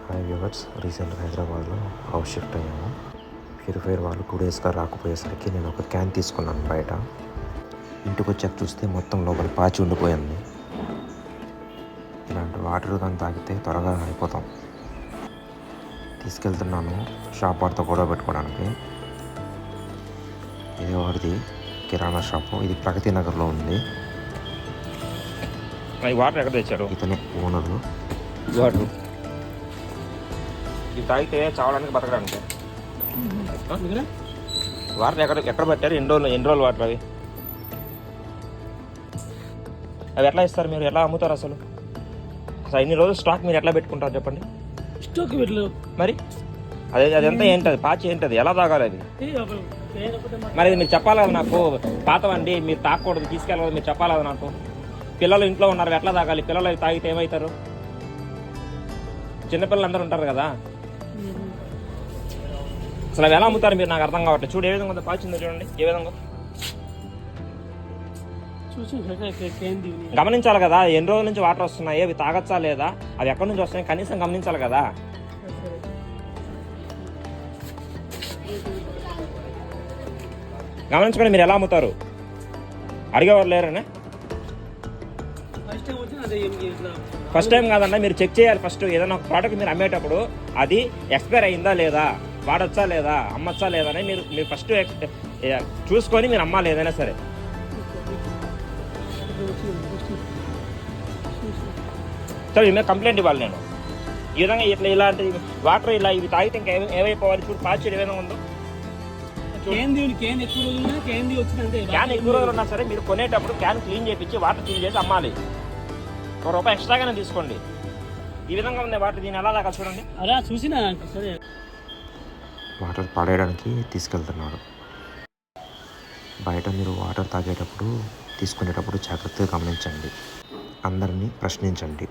Hi viewers, రీసెంట్గా హైదరాబాద్లో house shift అయ్యాము. ప్యూరిఫైయర్ వాళ్ళు 2 డేస్గా రాకపోయేసరికి నేను ఒక క్యాన్ తీసుకున్నాను బయట. ఇంటికి వచ్చాక చూస్తే మొత్తం లోపల పాచి ఉండిపోయింది. ఇలాంటి వాటర్ కానీ తాగితే త్వరగా అయిపోతాం. తీసుకెళ్తున్నాను షాప్ వాడితో గొడవ పెట్టుకోవడానికి. ఇది వాడిది కిరాణా షాపు. ఇది ప్రగతి నగర్లో ఉంది. వాటర్ ఎక్కడ తెచ్చారు? ఇతనే ఓనరు. వాటర్ ఇది తాగితే చావడానికి బతకడానికి. వాటర్ ఎక్కడ పెట్టారు? ఎన్ని రోజులు వాటర్ అవి ఎట్లా ఇస్తారు? మీరు ఎలా అమ్ముతారు అసలు ఇన్ని రోజులు స్టాక్ మీరు ఎట్లా పెట్టుకుంటారు చెప్పండి? స్టాక్ పెట్టలేదు మరి అదంతా ఏంటది? పాచి ఏంటది? ఎలా తాగాలి అది? మరి మీరు చెప్పాలి కదా నాకు. పాతవండి, మీరు తాగకూడదు, తీసుకెళ్ళకూడదు, మీరు చెప్పాలి కదా నాకు. పిల్లలు ఇంట్లో ఉన్నారు, ఎట్లా తాగాలి? పిల్లలు అవి తాగితే ఏమవుతారు? చిన్నపిల్లలు అందరూ ఉంటారు కదా. అసలు అవి ఎలా అమ్ముతారు మీరు? నాకు అర్థం కావట్లేదు. చూడు ఏ విధంగా పాచిందో చూడండి, ఏ విధంగా గమనించాలి కదా. ఎన్ని రోజుల నుంచి వాటర్ వస్తున్నాయి, అవి తాగచ్చా లేదా, అవి ఎక్కడి నుంచి వస్తున్నాయి కనీసం గమనించాలి కదా. గమనించుకొని మీరు ఎలా అమ్ముతారు? అడిగేవారు లేరనే. ఫస్ట్ టైం కాదన్నా, మీరు చెక్ చేయాలి ఫస్ట్. ఏదైనా ఒక ప్రోడక్ట్ మీరు అమ్మేటప్పుడు అది ఎక్స్పైర్ అయిందా లేదా, వాడచ్చా లేదా, అమ్మచ్చా లేదా అని మీరు ఫస్ట్ చూసుకొని మీరు అమ్మాలి ఏదైనా సరే. సరే మీ మీద కంప్లైంట్ ఇవ్వాలి నేను. ఈ విధంగా ఇలాంటి వాటర్ ఇవి తాగితే ఇంకా ఏమైపోవాలి? చూడు పాచి ఏ విధంగా ఉందో. క్యాన్ ఎక్కువ రోజులు ఉన్నా సరే మీరు కొనేటప్పుడు క్యాన్ క్లీన్ చేయించి వాటర్ క్లీన్ చేసి అమ్మాలి. ₹1 ఎక్స్ట్రాగానే తీసుకోండి. ఈ విధంగా ఉంది వాటర్. దీని ఎలా దాకా చూడండి. అలా చూసినా సరే. వాటర్ పడేయడానికి తీసుకెళ్తున్నారు. బయట మీరు వాటర్ తాగేటప్పుడు తీసుకునేటప్పుడు జాగ్రత్తగా గమనించండి. అందరినీ ప్రశ్నించండి.